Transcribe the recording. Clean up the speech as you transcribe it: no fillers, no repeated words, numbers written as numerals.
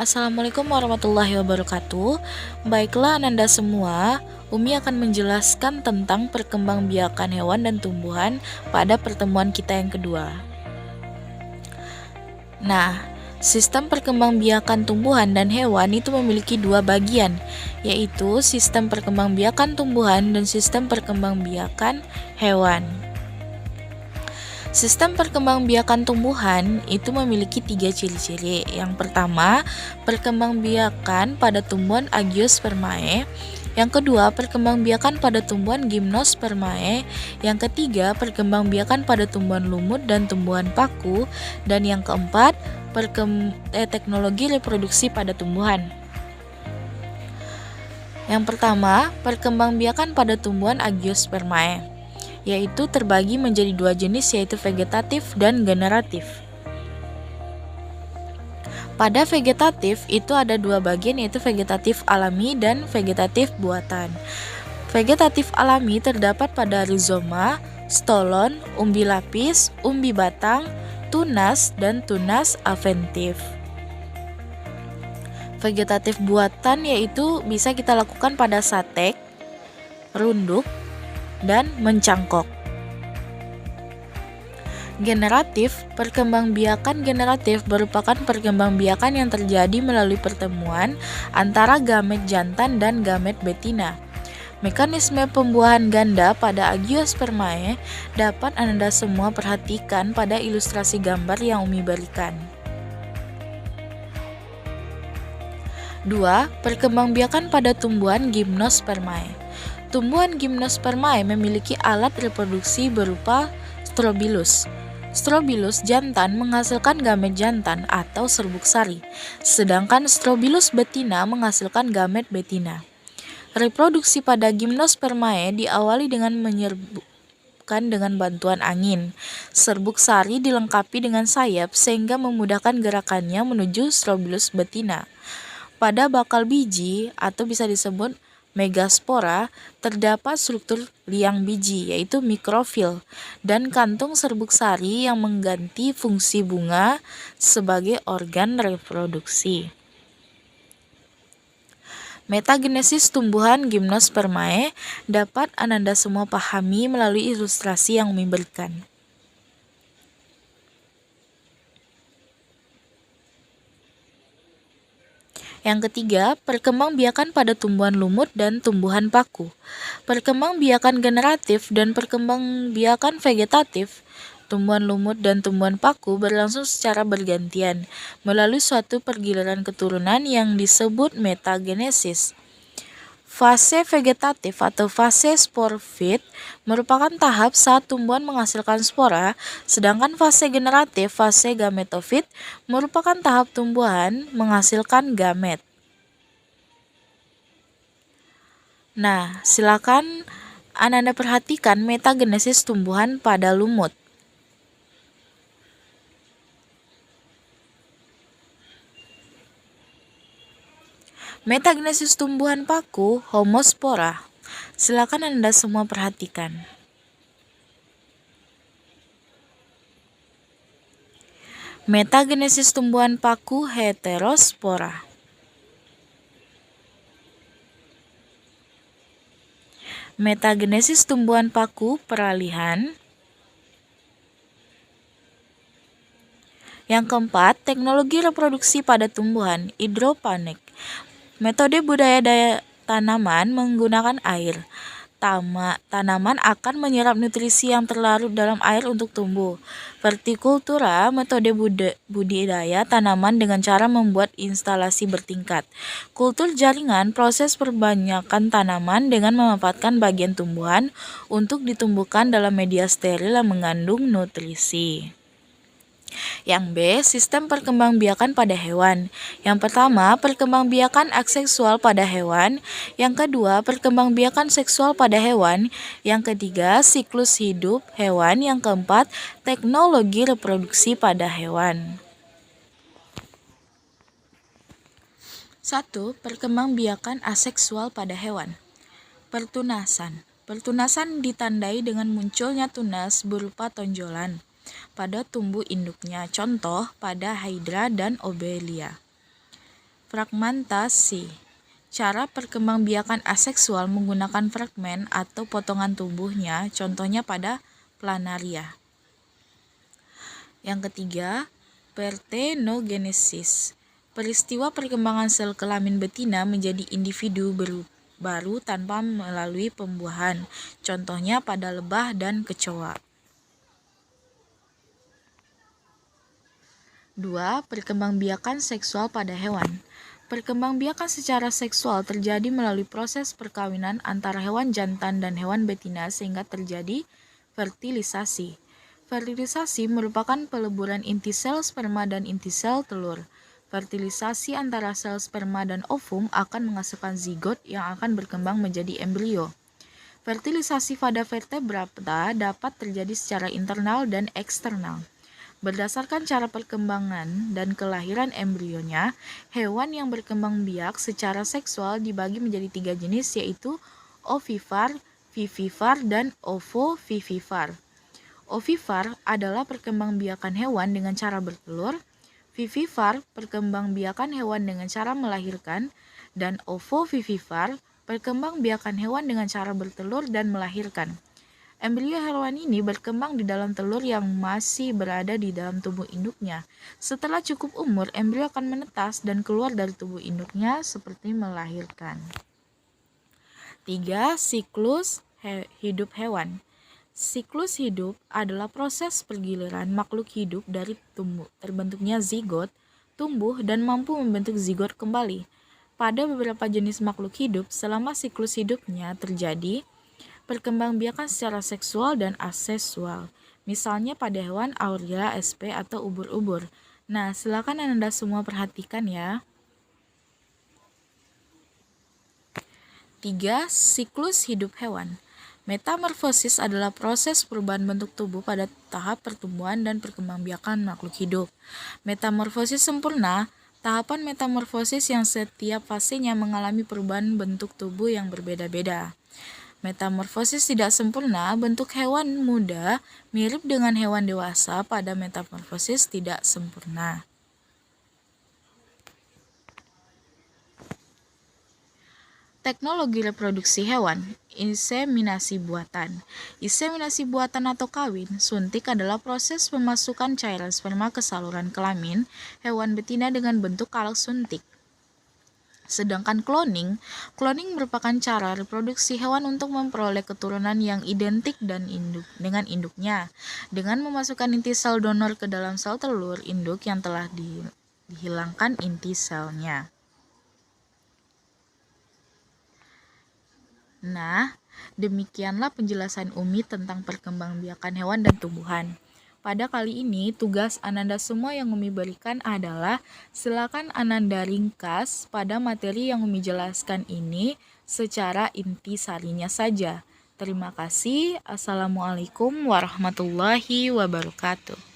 Assalamualaikum warahmatullahi wabarakatuh. Baiklah Ananda semua, Umi akan menjelaskan tentang perkembangbiakan hewan dan tumbuhan pada pertemuan kita yang kedua. Nah, sistem perkembangbiakan tumbuhan dan hewan itu memiliki dua bagian, yaitu sistem perkembangbiakan tumbuhan dan sistem perkembangbiakan hewan. Sistem perkembangbiakan tumbuhan itu memiliki tiga ciri-ciri. Yang pertama, perkembangbiakan pada tumbuhan Agiospermae. Yang kedua, perkembangbiakan pada tumbuhan Gymnospermae. Yang ketiga, perkembangbiakan pada tumbuhan lumut dan tumbuhan paku. Dan yang keempat, teknologi reproduksi pada tumbuhan. Yang pertama, perkembangbiakan pada tumbuhan Agiospermae, yaitu terbagi menjadi dua jenis, yaitu vegetatif dan generatif. Pada vegetatif itu ada dua bagian, yaitu vegetatif alami dan vegetatif buatan. Vegetatif alami terdapat pada rizoma, stolon, umbi lapis, umbi batang, tunas, dan tunas aventif. Vegetatif buatan yaitu bisa kita lakukan pada satek, runduk, dan mencangkok. Generatif, perkembangbiakan generatif merupakan perkembangbiakan yang terjadi melalui pertemuan antara gamet jantan dan gamet betina. Mekanisme pembuahan ganda pada Agiospermae dapat Anda semua perhatikan pada ilustrasi gambar yang Umi berikan. 2. Perkembangbiakan pada tumbuhan Gymnospermae. Tumbuhan Gymnospermae memiliki alat reproduksi berupa strobilus. Strobilus jantan menghasilkan gamet jantan atau serbuk sari, sedangkan strobilus betina menghasilkan gamet betina. Reproduksi pada Gymnospermae diawali dengan menyerbukan dengan bantuan angin. Serbuk sari dilengkapi dengan sayap sehingga memudahkan gerakannya menuju strobilus betina. Pada bakal biji atau bisa disebut megaspora terdapat struktur liang biji, yaitu mikrofil, dan kantung serbuk sari yang mengganti fungsi bunga sebagai organ reproduksi. Metagenesis tumbuhan Gymnospermae dapat Ananda semua pahami melalui ilustrasi yang Umi berikan. Yang ketiga, perkembangbiakan pada tumbuhan lumut dan tumbuhan paku. Perkembangbiakan generatif dan perkembangbiakan vegetatif tumbuhan lumut dan tumbuhan paku berlangsung secara bergantian melalui suatu pergiliran keturunan yang disebut metagenesis. Fase vegetatif atau fase sporofit merupakan tahap saat tumbuhan menghasilkan spora, sedangkan fase generatif, fase gametofit, merupakan tahap tumbuhan menghasilkan gamet. Nah, silakan Ananda perhatikan metagenesis tumbuhan pada lumut. Metagenesis tumbuhan paku, homospora. Silakan Anda semua perhatikan. Metagenesis tumbuhan paku, heterospora. Metagenesis tumbuhan paku, peralihan. Yang keempat, teknologi reproduksi pada tumbuhan, hidroponik. Metode budidaya tanaman menggunakan air. Tanaman akan menyerap nutrisi yang terlarut dalam air untuk tumbuh. Vertikultura, metode budidaya tanaman dengan cara membuat instalasi bertingkat. Kultur jaringan, proses perbanyakan tanaman dengan memanfaatkan bagian tumbuhan untuk ditumbuhkan dalam media steril yang mengandung nutrisi. Yang B, sistem perkembangbiakan pada hewan. Yang pertama, perkembangbiakan aseksual pada hewan. Yang kedua, perkembangbiakan seksual pada hewan. Yang ketiga, siklus hidup hewan. Yang keempat, teknologi reproduksi pada hewan. 1. Perkembangbiakan aseksual pada hewan. Pertunasan. Pertunasan ditandai dengan munculnya tunas berupa tonjolan pada tumbuh induknya, contoh pada Hydra dan Obelia. Fragmentasi. Cara perkembangbiakan aseksual menggunakan fragmen atau potongan tubuhnya, contohnya pada planaria. Yang ketiga, partenogenesis. Peristiwa perkembangan sel kelamin betina menjadi individu baru tanpa melalui pembuahan, contohnya pada lebah dan kecoa. 2. Perkembangbiakan seksual pada hewan. Perkembangbiakan secara seksual terjadi melalui proses perkawinan antara hewan jantan dan hewan betina sehingga terjadi fertilisasi. Fertilisasi merupakan peleburan inti sel sperma dan inti sel telur. Fertilisasi antara sel sperma dan ovum akan menghasilkan zigot yang akan berkembang menjadi embrio. Fertilisasi pada vertebrata dapat terjadi secara internal dan eksternal. Berdasarkan cara perkembangan dan kelahiran embrionya, hewan yang berkembang biak secara seksual dibagi menjadi 3 jenis, yaitu ovipar, vivipar, dan ovovivipar. Ovipar adalah perkembangbiakan hewan dengan cara bertelur, vivipar perkembangbiakan hewan dengan cara melahirkan, dan ovovivipar perkembangbiakan hewan dengan cara bertelur dan melahirkan. Embrio hewan ini berkembang di dalam telur yang masih berada di dalam tubuh induknya. Setelah cukup umur, embrio akan menetas dan keluar dari tubuh induknya seperti melahirkan. 3. Siklus hidup hewan. Siklus hidup adalah proses pergiliran makhluk hidup dari terbentuknya zigot, tumbuh, dan mampu membentuk zigot kembali. Pada beberapa jenis makhluk hidup, selama siklus hidupnya terjadi, perkembangbiakan secara seksual dan aseksual, misalnya pada hewan Aurelia sp atau ubur-ubur. Nah, silakan Anda semua perhatikan ya. 3. Siklus hidup hewan. Metamorfosis adalah proses perubahan bentuk tubuh pada tahap pertumbuhan dan perkembangbiakan makhluk hidup. Metamorfosis sempurna, tahapan metamorfosis yang setiap fasenya mengalami perubahan bentuk tubuh yang berbeda-beda. Metamorfosis tidak sempurna, bentuk hewan muda mirip dengan hewan dewasa pada metamorfosis tidak sempurna. Teknologi reproduksi hewan, inseminasi buatan. Inseminasi buatan atau kawin suntik adalah proses pemasukan cairan sperma ke saluran kelamin hewan betina dengan bentuk alat suntik. Sedangkan cloning merupakan cara reproduksi hewan untuk memperoleh keturunan yang identik dengan induknya, dengan memasukkan inti sel donor ke dalam sel telur induk yang telah dihilangkan inti selnya. Nah, demikianlah penjelasan Umi tentang perkembangbiakan hewan dan tumbuhan. Pada kali ini, tugas Ananda semua yang Umi berikan adalah silakan Ananda ringkas pada materi yang Umi jelaskan ini secara intisarinya saja. Terima kasih. Assalamualaikum warahmatullahi wabarakatuh.